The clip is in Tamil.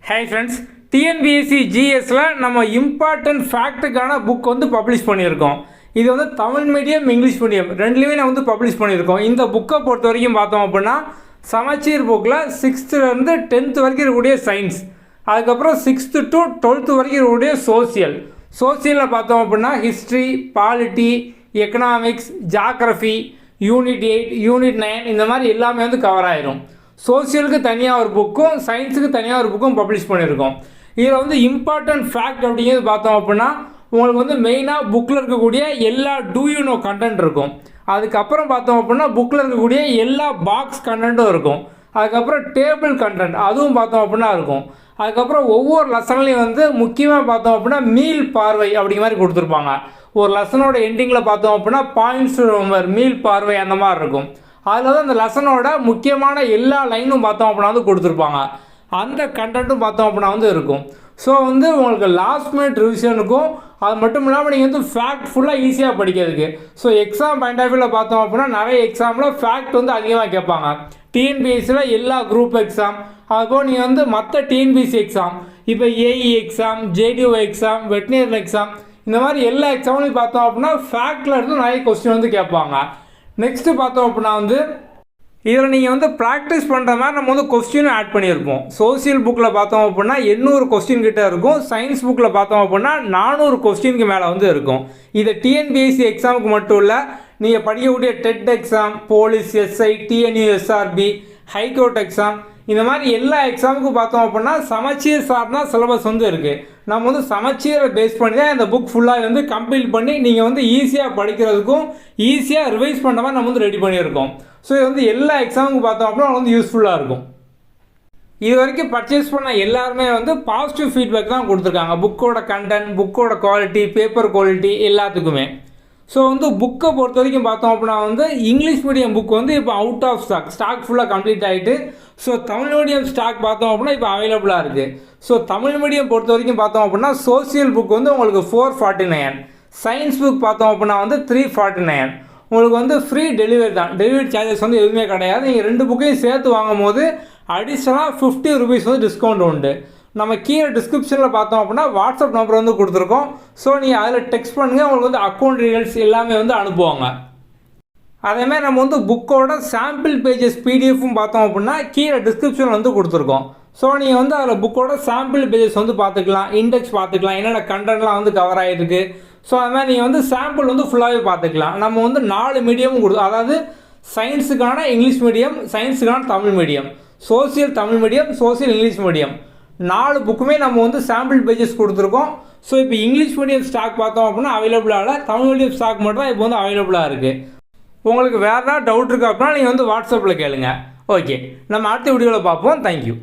ஹாய் ஃப்ரெண்ட்ஸ், டிஎன்பிஎஸ்சி ஜிஎஸ்ல நம்ம இம்பார்ட்டன்ட் ஃபேக்ட்டுக்கான புக் வந்து பப்ளிஷ் பண்ணியிருக்கோம். இது வந்து தமிழ் மீடியம் இங்கிலீஷ் மீடியம் ரெண்டுலேயுமே நான் வந்து பப்ளிஷ் பண்ணியிருக்கோம். இந்த புக்கை பொறுத்த வரைக்கும் பார்த்தோம் அப்படின்னா சமச்சீர் புக்கில் 6th-லேருந்து 10th வரைக்கும் இருக்கக்கூடிய சயின்ஸ், அதுக்கப்புறம் 6th to 12th வரைக்கும் இருக்கக்கூடிய சோசியலில் பார்த்தோம் அப்படின்னா history, polity, economics, geography, unit 8, unit 9 இந்த மாதிரி எல்லாமே வந்து கவர் ஆயிரும். சோசியலுக்கு தனியாக ஒரு புக்கும் சயின்ஸுக்கு தனியாக ஒரு புக்கும் பப்ளிஷ் பண்ணியிருக்கோம். இதில் வந்து இம்பார்ட்டன்ட் ஃபேக்ட் அப்படிங்கிறது பார்த்தோம் அப்படின்னா உங்களுக்கு வந்து மெயினாக புக்கில் இருக்கக்கூடிய எல்லா டூ யூ நோ கண்டென்ட் இருக்கும். அதுக்கப்புறம் பார்த்தோம் அப்படின்னா புக்கில் இருக்கக்கூடிய எல்லா பாக்ஸ் கண்டென்ட்டும் இருக்கும். அதுக்கப்புறம் டேபிள் கண்டென்ட் அதுவும் பார்த்தோம் அப்படின்னா இருக்கும். அதுக்கப்புறம் ஒவ்வொரு லெசன்லையும் வந்து முக்கியமாக பார்த்தோம் அப்படின்னா மீள் பார்வை அப்படிங்கிற மாதிரி கொடுத்துருப்பாங்க. ஒரு லெசனோட எண்டிங்கில் பார்த்தோம் அப்படின்னா பாயிண்ட்ஸ் மீள் பார்வை அந்த மாதிரி இருக்கும். அதில் தான் இந்த லெசனோட முக்கியமான எல்லா லைனும் பார்த்தோம் அப்படின்னா வந்து கொடுத்துருப்பாங்க. அந்த கண்டென்ட்டும் பார்த்தோம் அப்படின்னா வந்து இருக்கும். ஸோ வந்து உங்களுக்கு லாஸ்ட் மினிட் ரிவிஷனுக்கும் அது மட்டும் இல்லாமல் நீங்கள் வந்து ஃபேக்ட் ஃபுல்லாக ஈஸியாக படிக்கிறதுக்கு. ஸோ எக்ஸாம் பாயிண்ட் ஆஃப் வியூவில் பார்த்தோம் அப்படின்னா நிறைய எக்ஸாமில் ஃபேக்ட் வந்து அதிகமாக கேட்பாங்க. டிஎன்பிஎஸ்சியில் எல்லா குரூப் எக்ஸாம், அதுபோல் நீங்கள் வந்து மற்ற டிஎன்பிஎஸ்சி எக்ஸாம், இப்போ AE exam, JDO exam, veterinary exam, இந்த மாதிரி எல்லா எக்ஸாம்லையும் பார்த்தோம் அப்படின்னா ஃபேக்டில் இருந்து நிறைய கொஸ்டின் வந்து கேட்பாங்க. நெக்ஸ்ட்டு பார்த்தோம் அப்படின்னா வந்து இதில் நீங்கள் வந்து ப்ராக்டிஸ் பண்ணுற மாதிரி நம்ம வந்து கொஸ்டினும் ஆட் பண்ணியிருப்போம். சோசியல் புக்கில் பார்த்தோம் அப்படின்னா 800 கொஸ்டின் கிட்டே இருக்கும். சயின்ஸ் புக்கில் பார்த்தோம் அப்படின்னா 400 கொஸ்டினுக்கு மேலே வந்து இருக்கும். இது டிஎன்பிஎஸ்சி எக்ஸாமுக்கு மட்டும் இல்லை, நீங்கள் படிக்கக்கூடிய TET exam, police, SI, TNUSRB, high court exam, இந்த மாதிரி எல்லா எக்ஸாமுக்கும் பார்த்தோம் அப்படின்னா சமச்சீர் சார்னா சிலபஸ் வந்து இருக்குது. நம்ம வந்து சமச்சீரை பேஸ் பண்ணி தான் இந்த புக் ஃபுல்லாக வந்து கம்ப்ளீட் பண்ணி நீங்கள் வந்து ஈஸியாக படிக்கிறதுக்கும் ஈஸியாக ரிவைஸ் பண்ணுற மாதிரி நம்ம வந்து ரெடி பண்ணியிருக்கோம். ஸோ இது வந்து எல்லா எக்ஸாமுக்கு பார்த்தோம் அப்படின்னா வந்து யூஸ்ஃபுல்லாக இருக்கும். இது வரைக்கும் பர்ச்சேஸ் பண்ண எல்லாருமே வந்து பாசிட்டிவ் ஃபீட்பேக் தான் கொடுத்துருக்காங்க. புக்கோட கண்டென்ட், புக்கோட குவாலிட்டி, பேப்பர் குவாலிட்டி எல்லாத்துக்குமே. ஸோ வந்து புக்கை பொறுத்த வரைக்கும் பார்த்தோம் அப்படின்னா வந்து இங்கிலீஷ் மீடியம் புக் வந்து இப்போ அவுட் ஆஃப் ஸ்டாக் ஃபுல்லாக கம்ப்ளீட் ஆகிட்டு. ஸோ தமிழ் மீடியம் ஸ்டாக் பார்த்தோம் அப்படின்னா இப்போ அவைலபிளாக இருக்குது. ஸோ தமிழ் மீடியம் பொறுத்த வரைக்கும் பார்த்தோம் அப்படின்னா சோசியல் புக் வந்து உங்களுக்கு 449, சயின்ஸ் புக் பார்த்தோம் அப்படின்னா வந்து 349. உங்களுக்கு வந்து ஃப்ரீ டெலிவரி தான், டெலிவரி சார்ஜஸ் வந்து எதுவுமே கிடையாது. நீங்கள் 2 புக்கையும் சேர்த்து வாங்கும் போது அடிஷ்னலாக 50 rupees வந்து டிஸ்கவுண்ட் உண்டு. நம்ம கீழே டிஸ்கிரிப்ஷனில் பார்த்தோம் அப்படின்னா வாட்ஸ்அப் நம்பர் வந்து கொடுத்துருக்கோம். ஸோ நீங்கள் அதில் டெக்ஸ்ட் பண்ணுங்கள், உங்களுக்கு வந்து அக்கௌண்ட் டீடைல்ஸ் எல்லாமே வந்து அனுப்புவாங்க. அதேமாதிரி நம்ம வந்து புக்கோட சாம்பிள் பேஜஸ் பிடிஎஃப்பும் பார்த்தோம் அப்படின்னா கீழே டிஸ்கிரிப்ஷனில் வந்து கொடுத்துருக்கோம். ஸோ நீங்கள் வந்து அதில் புக்கோட சாம்பிள் பேஜஸ் வந்து பார்த்துக்கலாம், இண்டெக்ஸ் பார்த்துக்கலாம், என்னென்ன கண்டென்ட்லாம் வந்து கவர் ஆகிருக்கு. ஸோ அது மாதிரி நீங்கள் வந்து சாம்பிள் வந்து ஃபுல்லாகவே பார்த்துக்கலாம். நம்ம வந்து 4 மீடியமும் அதாவது சயின்ஸுக்கான இங்கிலீஷ் மீடியம், சயின்ஸுக்கான Tamil medium, social Tamil medium, social English medium 4 புக்குமே நம்ம வந்து சாம்பிள் பேஜஸ் கொடுத்துருக்கோம். ஸோ இப்போ இங்கிலீஷ் மீடியம் ஸ்டாக் பார்த்தோம் அப்படின்னா அவைலபிளாக இல்லை, தமிழ் மீடியம் ஸ்டாக் மட்டும் தான் இப்போ வந்து அவைலபிளாக இருக்குது. உங்களுக்கு வேறு ஏதாவது டவுட் இருக்குது அப்படின்னா நீங்கள் வந்து வாட்ஸ்அப்பில் கேளுங்க. ஓகே, நம்ம அடுத்த வீடியோவில் பார்ப்போம். தேங்க்யூ.